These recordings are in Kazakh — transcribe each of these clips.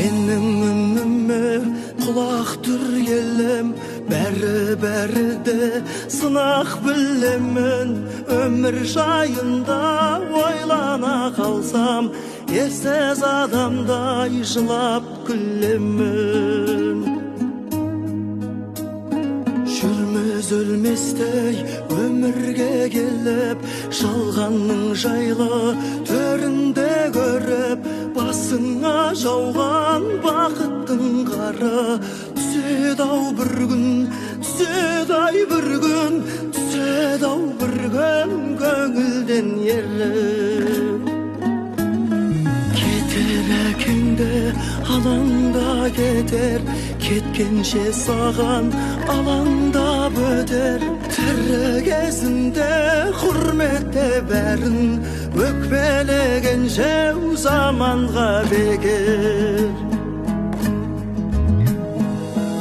Менің үніме құлақ түр елім, бәрі де сынақ білемін. Өмір жайында ойлана қалсам, ессіз адамдай жылап күлемін. Жүрміз өлместей өмірге келіп, жалғанның жайлы төрінде көріп, басыңа жауған бақыттың қары түседі-ау бір күн, түседі-ай бір күн, түседі-ау бір күн көңілден еріп. Кетер әкеңді алаңда кетер, кеткенше саған алаңдап өтер. Тірі кезінде құрметте бәрін, өкпелеген жеу заманға бекер.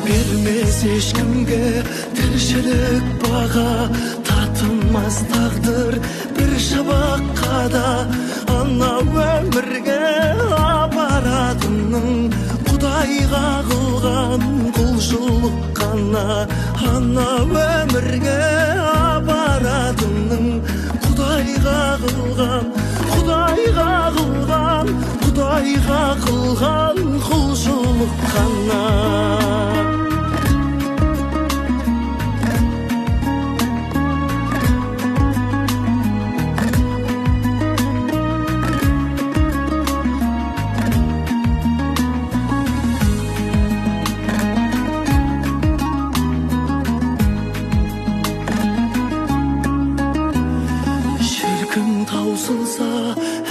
Бермес ешкімге тіршілік баға, татымас тағдыр бір шабаққа да. Ана өмірге апаратының Құдайға қылған құлшылық қана. Ана өмірге апаратының Құдайға қылған құлшылық қана. Таусылса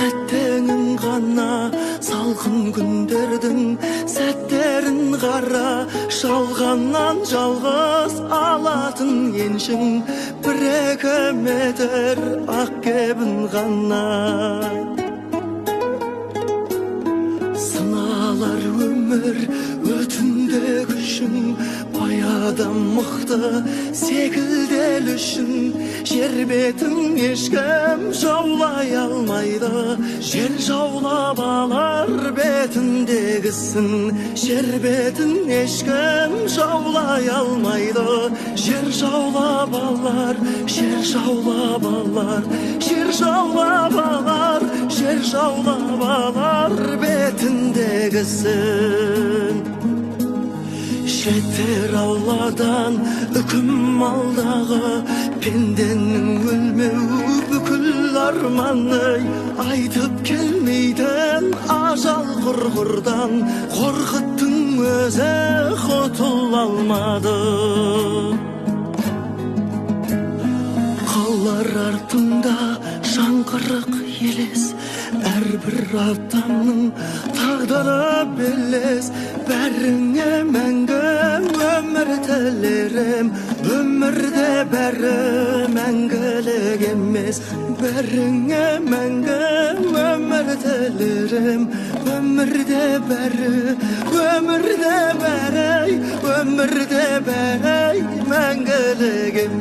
әттеңің ғана, салқын күндердің сәттерін қара. Жалғаннан жалғыз алатын еншің, бір-екі метр ақ кебін ғана. Сыналар өмір өтінде күшің, баядан мықты секілдел үшін. Жер бетін ешкім жаулай алмайды, жер жаулап алар бетіндегісін. Жер бетін ешкім жаулай алмайды, жер жаулап алар, жер жаулап алар, жер жаулап алар, жер жаулап алар бетіндегісін. Жетер Алладан үкім алдағы, пенденің өлмеу бүкіл арманы. Айтып келмейтін ажал құрғырдан, қорқыттың өзі құтыла алмады. Қалар артында жаңғырық елес, әрбір адамның тағдыры белес. Бәріңе мәңгі өмір тілерім, өмірде бәрі мәңгілік емес. Бәріңе мәңгі өмір тілерім, өмірде бәрі мәңгілік емес.